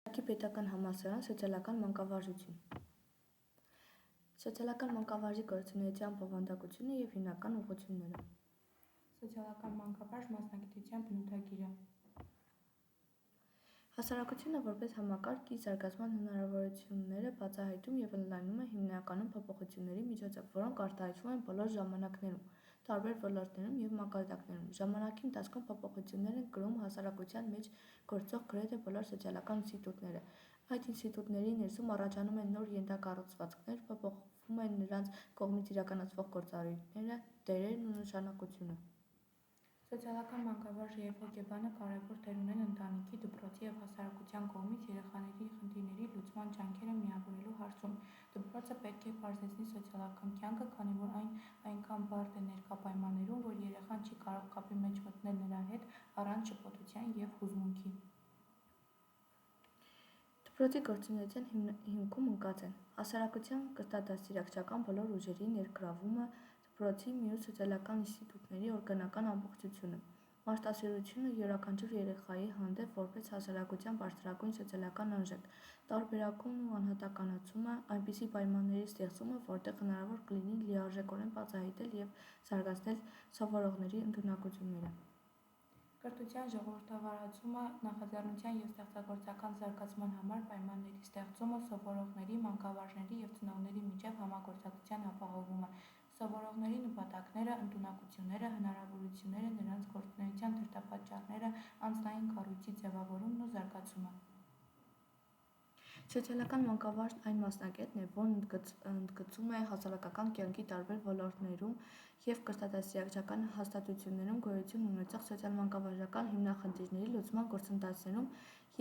Շիրակի պետական համալսարան սոցիալական մանկավարժություն։ Սոցիալական մանկավարժի գործունեության բովանդակությունը և հիմնական ուղղությունները։ Սոցիալական մանկավարժ մասնագիտության բնութագիրը։ Հասարակությունը որպես համակարգ իր զարգացման հնարավորությունները բացահայտում և ընդլայնում է հիմնականում փոփոխությունների միջոցով, որոնք արտահայտվում են բոլոր ժամանակներում, տարբեր ոլորտներում և մակարդակներում։ Ժամանակի ընթացքում փոփոխություններ են կրում հասարակության մեջ գործող գրեթե բոլոր սոցիալական ինստիտուտները։ Այդ ինստիտուտների ներսում առաջանում են նոր ենթակառուցվածքներ, փոփոխվում են նրանց կողմից իրականացվող գործառույթները, դերերն ու նշանակությունը։ Սոցիալական մանկավարժը և հոգեբանը կարևոր դեր ունեն ընտանիքի, դպրոցի և հասարակության կողմից երեխաների խնդիրների լուծման ջանքերը միավորելու հարցում։ Դպրոցը պետք է պարզեցնի սոցիալական կյանքը, քանի որ այն այնքան բարդ է ներկա պայմաններում, որ երեխան չի կարող կապի մեջ մտնել նրա հետ առանց շփոթության և հուզմունքի։ Դպրոցի գործունեության հիմքում ընկած են հասարակության կրթադաստիարակչական բոլոր ուժերի ներգրավումը, դպրոցի մյուս սոցիալական ինստիտուտների օրգանական ամբողջությունը, մարդասիրությունը յուրաքանչյուր երեխայի հանդեպ որպես հասարակության բարձրագույն սոցիալական արժեք, տարբերակումն ու անհատականացումը, այնպիսի պայմանների ստեղծումը, որտեղ հնարավոր կլինի լիարժեքորեն բացահայտել և զարգացնել սովորողների ընդունակությունները։ Կրթության ժողովրդավարացումը, նախաձեռնության և ստեղծագործական զարգացման համար պայմանների ստեղծումը, սովորողների, մանկավարժների և ծնողների միջև համագործակցության ապահովումը, սովորողների նպատակները, ընդունակությունները, հնարավորությունները, նրանց գործունեության դրդապատճառները, անձնային կառույցի ձևավորումն ու զարգացումը։ Սոցիալական մանկավարժն այն մասնագետն է, որն ընդգծում է հասարակական կյանքի տարբեր ոլորտներում և կրթադաստիարակչական հաստատություններում գոյություն ունեցող սոցիալ-մանկավարժական հիմնախնդիրների լուծման գործընթացներում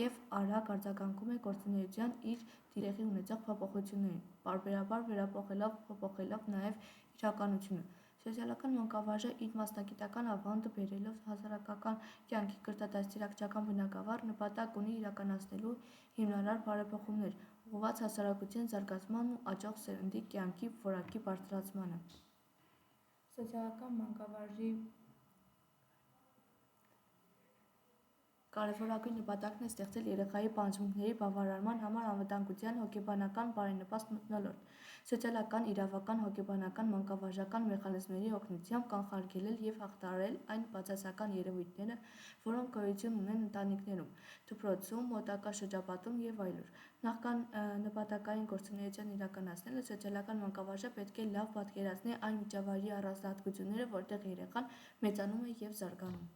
և արագ արձագանքում է գործունեության իր տեղի ունեցող փոփոխություններին, պարբերաբար վերափոխելով, փոփոխելով նաև իրականությունը։ Սոցիալական մանկավարժը իր մասնագիտական ավանդը բերելով հասարակական կյանքի կրթադաստիարակչական բնագավառ, նպատակ ունի իրականացնելու հիմնարար բարեփոխումներ՝ ուղղված հասարակության զարգացմանն ու աճող սերնդի կյանքի որակի բարձրացմանը։ Սոցիալական մանկավարժի կարևորագույն նպատակն է ստեղծել երեխայի պատժամիջոցների բավարարման համար անվտանգության հոգեբանական բարենպաստ մթնոլորտ, սոցիալական, իրավական, հոգեբանական, մանկավարժական մեխանիզմների օգնությամբ կանխարգելել և հաղթահարել այն բացասական երևույթները, որոնք գոյություն ունեն ընտանիքներում, դպրոցում, մոտակա շրջապատում և այլուր։ Նախքան նպատակային գործունեություն իրականացնելը, սոցիալական մանկավարժը պետք է լավ պատկերացնի այն միջավայրի առանձնահատկությունները, որտեղ երեխան մեծանում է և զարգանում։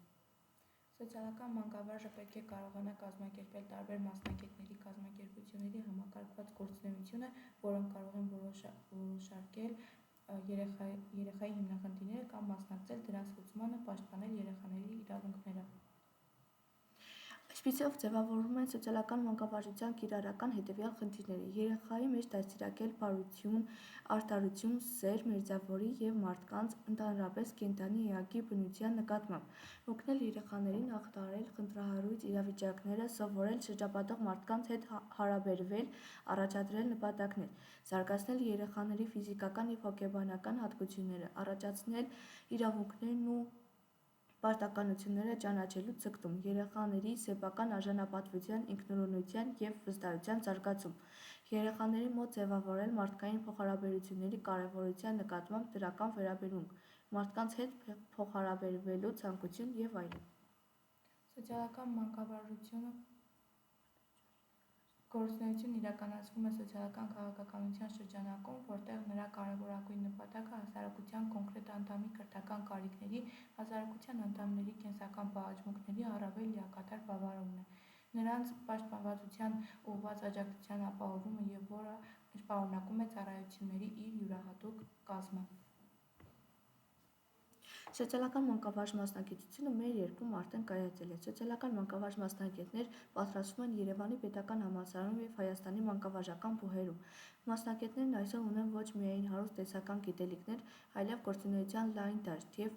Սոցիալական մանկավարժը պետք է կարողանա կազմակերպել տարբեր մասնագետների կազմակերպությունների համակարգված գործունեությունը, որոնք կարող են որոշարկել երեխայի հիմնախնդիրները կամ մասնակցել դրանց լուծմանը, պաշտպանել երեխաների իրավունքները։ Այսպիսով ձևավորվում են սոցիալական մանկավարժության կիրառական հետևյալ խնդիրները՝ երեխայի մեջ դաստիարակել բարություն, արդարություն, սեր, մերձավորի և մարդկանց, ընդհանրապես կենդանի էակի բնության նկատմամբ, օգնել երեխաներին հաղթահարել խնդրահարույց իրավիճակները, սովորել շրջապատող մարդկանց հետ հարաբերվել, առաջադրել նպատակներ, զարգացնել երեխաների ֆիզիկական և հոգեբանական հատկությունները, առաջացնել իրավունքներն ու պարտականությունները ճանաչելու ձգտում, երեխաների սեփական արժանապատվության, ինքնուրույնության և վստահության զարգացում, երեխաների մոտ ձևավորել մարդկային փոխհարաբերությունների կարևորության նկատմամբ դրական վերաբերմունք, մարդկանց հետ փոխհարաբերվելու ցանկություն և այլն։ Սոցիալական մանկավարժության գործունեությունն իրականացվում է սոցիալական քաղաքականության շրջանակում, որտեղ նրա կարևորագույն նպատակը հասարակության կոնկրետ անդամի կրթական կարիքների, հասարակության անդամների կենսական պատժամիջոցների առավել լիակատար բավարարումն է, նրանց պաշտպանվածության ուղղված աջակցության ապահովումը և որը պարունակում է ծառայությունների իր յուրահատուկ կազմը։ Սոցիալական մանկավարժ մասնագիտությունը մեր երկրում արդեն կայացել է։ Սոցիալական մանկավարժ մասնագետներ պատրաստվում են Երևանի պետական համալսարանում և Հայաստանի մանկավարժական բուհերում։ Մասնագետներն այսօր ունեն ոչ միայն հարուստ տեսական գիտելիքներ, այլև գործունեության լայն դաշտ և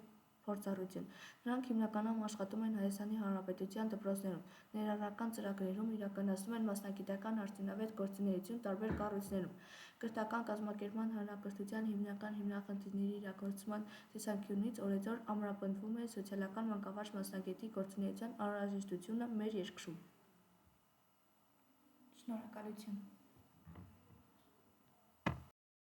փորձառություն։ Նրանք հիմնականում աշխատում են Հայաստանի Հանրապետության դպրոցներում, ներառական ծրագրերում իրականացնում են մասնագիտական արդյունավետ գործունեություն տարբեր կառույցներում։ Կրթական կազմակերպման հանրակրթության հիմնական հիմնախնդիրների իրագործման տեսանկյունից օրեցօր ամրապնդվում է սոցիալական մանկավարժ մասնագետի գործունեության անհրաժեշտությունը մեր երկրում։ Շնորհակալություն։